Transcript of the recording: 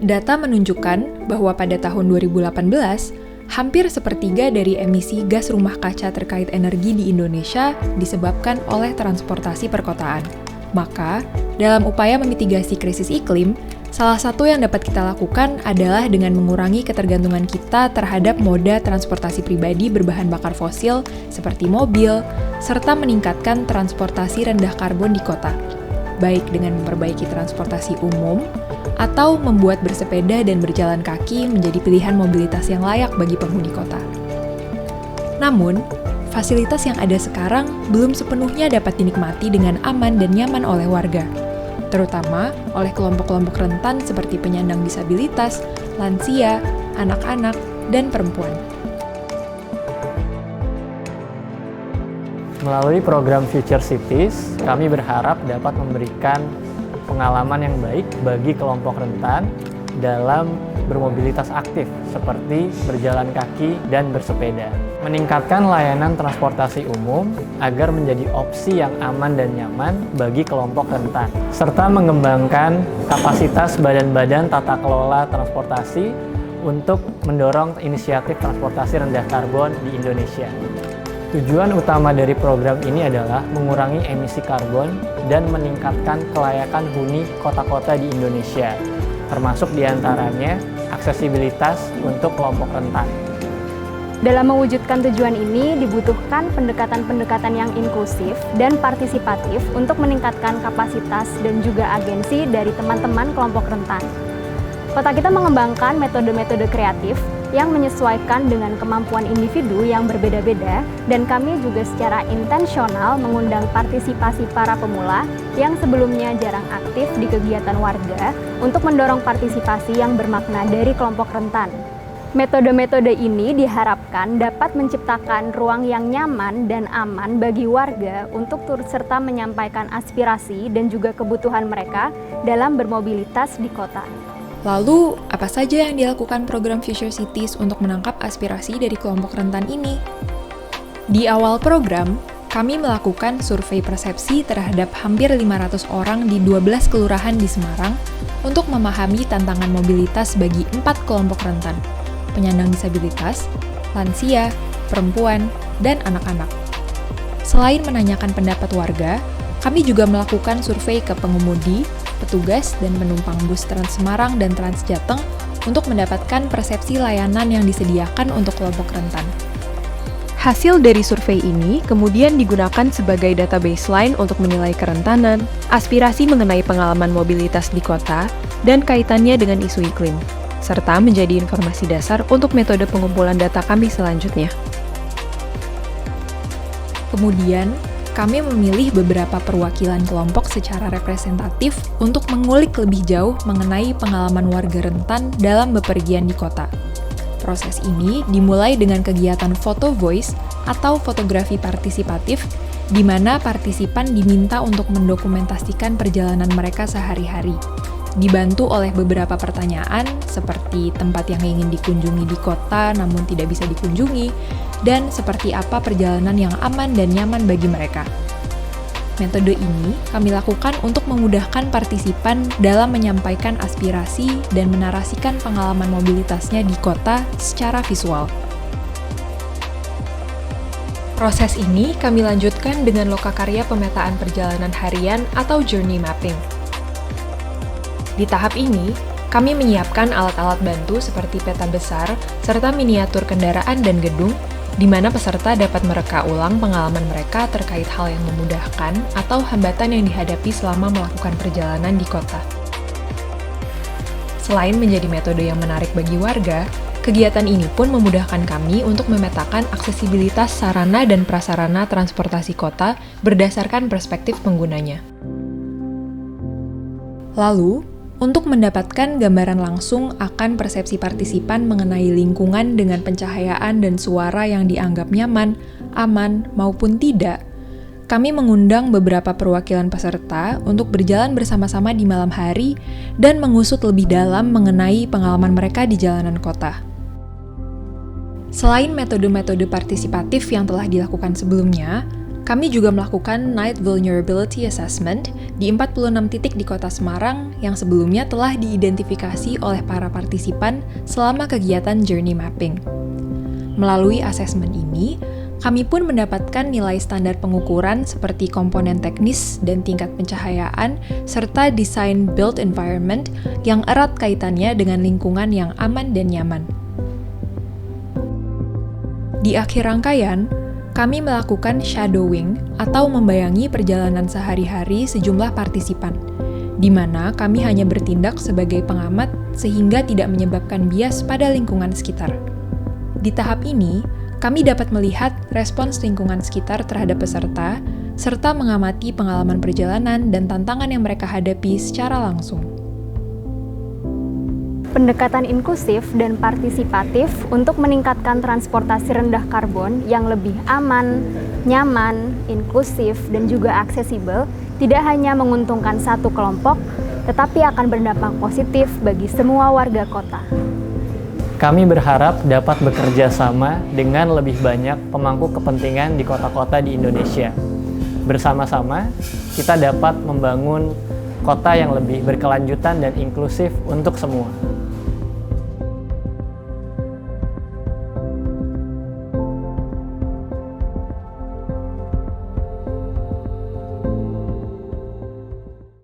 Data menunjukkan bahwa pada tahun 2018, hampir sepertiga dari emisi gas rumah kaca terkait energi di Indonesia disebabkan oleh transportasi perkotaan. Maka, dalam upaya memitigasi krisis iklim, salah satu yang dapat kita lakukan adalah dengan mengurangi ketergantungan kita terhadap moda transportasi pribadi berbahan bakar fosil seperti mobil, serta meningkatkan transportasi rendah karbon di kota, baik dengan memperbaiki transportasi umum, atau membuat bersepeda dan berjalan kaki menjadi pilihan mobilitas yang layak bagi penghuni kota. Namun, fasilitas yang ada sekarang belum sepenuhnya dapat dinikmati dengan aman dan nyaman oleh warga, terutama oleh kelompok-kelompok rentan seperti penyandang disabilitas, lansia, anak-anak, dan perempuan. Melalui program Future Cities, kami berharap dapat memberikan pengalaman yang baik bagi kelompok rentan dalam bermobilitas aktif seperti berjalan kaki dan bersepeda. Meningkatkan layanan transportasi umum agar menjadi opsi yang aman dan nyaman bagi kelompok rentan, serta mengembangkan kapasitas badan-badan tata kelola transportasi untuk mendorong inisiatif transportasi rendah karbon di Indonesia. Tujuan utama dari program ini adalah mengurangi emisi karbon dan meningkatkan kelayakan huni kota-kota di Indonesia, termasuk diantaranya aksesibilitas untuk kelompok rentan. Dalam mewujudkan tujuan ini dibutuhkan pendekatan-pendekatan yang inklusif dan partisipatif untuk meningkatkan kapasitas dan juga agensi dari teman-teman kelompok rentan. Kota kita mengembangkan metode-metode kreatif yang menyesuaikan dengan kemampuan individu yang berbeda-beda, dan kami juga secara intensional mengundang partisipasi para pemula yang sebelumnya jarang aktif di kegiatan warga untuk mendorong partisipasi yang bermakna dari kelompok rentan. Metode-metode ini diharapkan dapat menciptakan ruang yang nyaman dan aman bagi warga untuk turut serta menyampaikan aspirasi dan juga kebutuhan mereka dalam bermobilitas di kota. Lalu, apa saja yang dilakukan program Future Cities untuk menangkap aspirasi dari kelompok rentan ini? Di awal program, kami melakukan survei persepsi terhadap hampir 500 orang di 12 kelurahan di Semarang untuk memahami tantangan mobilitas bagi 4 kelompok rentan: penyandang disabilitas, lansia, perempuan, dan anak-anak. Selain menanyakan pendapat warga, kami juga melakukan survei ke pengemudi, petugas, dan penumpang bus Trans Semarang dan Trans Jateng untuk mendapatkan persepsi layanan yang disediakan untuk kelompok rentan. Hasil dari survei ini kemudian digunakan sebagai data baseline untuk menilai kerentanan, aspirasi mengenai pengalaman mobilitas di kota, dan kaitannya dengan isu iklim, serta menjadi informasi dasar untuk metode pengumpulan data kami selanjutnya. Kemudian, kami memilih beberapa perwakilan kelompok secara representatif untuk mengulik lebih jauh mengenai pengalaman warga rentan dalam bepergian di kota. Proses ini dimulai dengan kegiatan photo voice atau fotografi partisipatif, di mana partisipan diminta untuk mendokumentasikan perjalanan mereka sehari-hari, dibantu oleh beberapa pertanyaan seperti tempat yang ingin dikunjungi di kota namun tidak bisa dikunjungi, dan seperti apa perjalanan yang aman dan nyaman bagi mereka. Metode ini kami lakukan untuk memudahkan partisipan dalam menyampaikan aspirasi dan menarasikan pengalaman mobilitasnya di kota secara visual. Proses ini kami lanjutkan dengan lokakarya pemetaan perjalanan harian atau journey mapping. Di tahap ini, kami menyiapkan alat-alat bantu seperti peta besar serta miniatur kendaraan dan gedung, di mana peserta dapat mereka ulang pengalaman mereka terkait hal yang memudahkan atau hambatan yang dihadapi selama melakukan perjalanan di kota. Selain menjadi metode yang menarik bagi warga, kegiatan ini pun memudahkan kami untuk memetakan aksesibilitas sarana dan prasarana transportasi kota berdasarkan perspektif penggunanya. Lalu, untuk mendapatkan gambaran langsung akan persepsi partisipan mengenai lingkungan dengan pencahayaan dan suara yang dianggap nyaman, aman, maupun tidak, kami mengundang beberapa perwakilan peserta untuk berjalan bersama-sama di malam hari dan mengusut lebih dalam mengenai pengalaman mereka di jalanan kota. Selain metode-metode partisipatif yang telah dilakukan sebelumnya, Kami juga melakukan Night Vulnerability Assessment di 46 titik di Kota Semarang yang sebelumnya telah diidentifikasi oleh para partisipan selama kegiatan Journey Mapping. Melalui asesmen ini, kami pun mendapatkan nilai standar pengukuran seperti komponen teknis dan tingkat pencahayaan, serta desain built environment yang erat kaitannya dengan lingkungan yang aman dan nyaman. Di akhir rangkaian, kami melakukan shadowing atau membayangi perjalanan sehari-hari sejumlah partisipan, di mana kami hanya bertindak sebagai pengamat sehingga tidak menyebabkan bias pada lingkungan sekitar. Di tahap ini, kami dapat melihat respons lingkungan sekitar terhadap peserta, serta mengamati pengalaman perjalanan dan tantangan yang mereka hadapi secara langsung. Pendekatan inklusif dan partisipatif untuk meningkatkan transportasi rendah karbon yang lebih aman, nyaman, inklusif, dan juga aksesibel tidak hanya menguntungkan satu kelompok, tetapi akan berdampak positif bagi semua warga kota. Kami berharap dapat bekerja sama dengan lebih banyak pemangku kepentingan di kota-kota di Indonesia. Bersama-sama, kita dapat membangun kota yang lebih berkelanjutan dan inklusif untuk semua.